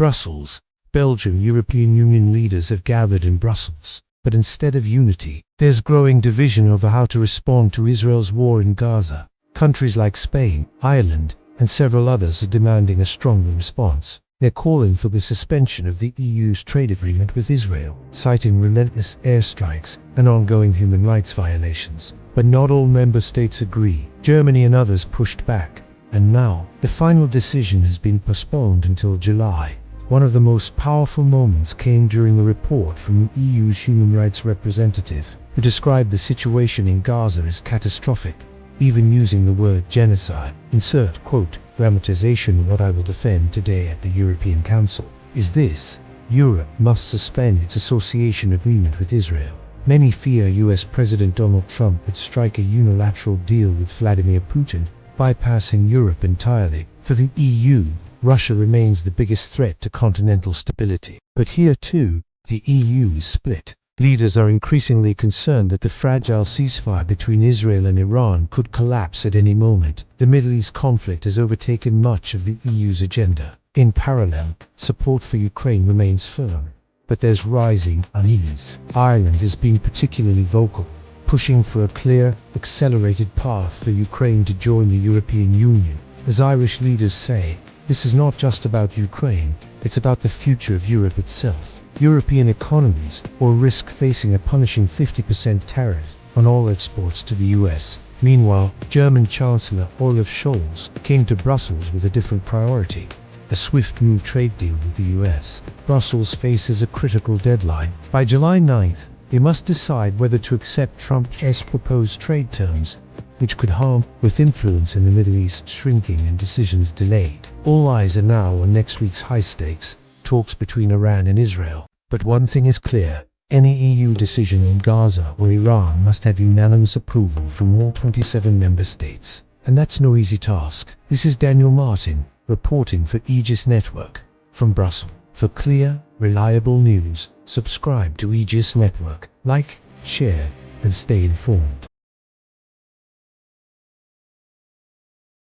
Brussels, Belgium. European Union leaders have gathered in Brussels, but instead of unity, there's growing division over how to respond to Israel's war in Gaza. Countries like Spain, Ireland, and several others are demanding a stronger response. They're calling for the suspension of the EU's trade agreement with Israel, citing relentless airstrikes and ongoing human rights violations. But not all member states agree. Germany and others pushed back, and now the final decision has been postponed until July. One of the most powerful moments came during a report from the EU's human rights representative, who described the situation in Gaza as catastrophic, even using the word genocide. Insert quote, "Dramatization. What I will defend today at the European Council is this: Europe must suspend its association agreement with Israel." Many fear US President Donald Trump would strike a unilateral deal with Vladimir Putin, bypassing Europe entirely. For the EU, Russia remains the biggest threat to continental stability. But here too, the EU is split. Leaders are increasingly concerned that the fragile ceasefire between Israel and Iran could collapse at any moment. The Middle East conflict has overtaken much of the EU's agenda. In parallel, support for Ukraine remains firm, but there's rising unease. Ireland has been particularly vocal, pushing for a clear, accelerated path for Ukraine to join the European Union. As Irish leaders say, this is not just about Ukraine, it's about the future of Europe itself. European economies will risk facing a punishing 50% tariff on all exports to the US. Meanwhile, German Chancellor Olaf Scholz came to Brussels with a different priority: a swift new trade deal with the US. Brussels faces a critical deadline. By July 9th, they must decide whether to accept Trump's proposed trade terms, which could harm, with influence in the Middle East shrinking and decisions delayed. All eyes are now on next week's high-stakes talks between Iran and Israel. But one thing is clear: any EU decision on Gaza or Iran must have unanimous approval from all 27 member states. And that's no easy task. This is Daniel Martyn, reporting for Aegis Network, from Brussels. For clear, reliable news, subscribe to Aegis Network, like, share, and stay informed.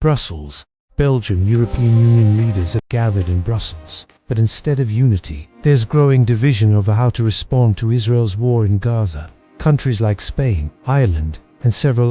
Brussels, Belgium. European Union leaders have gathered in Brussels, but instead of unity, there's growing division over how to respond to Israel's war in Gaza. Countries like Spain, Ireland, and several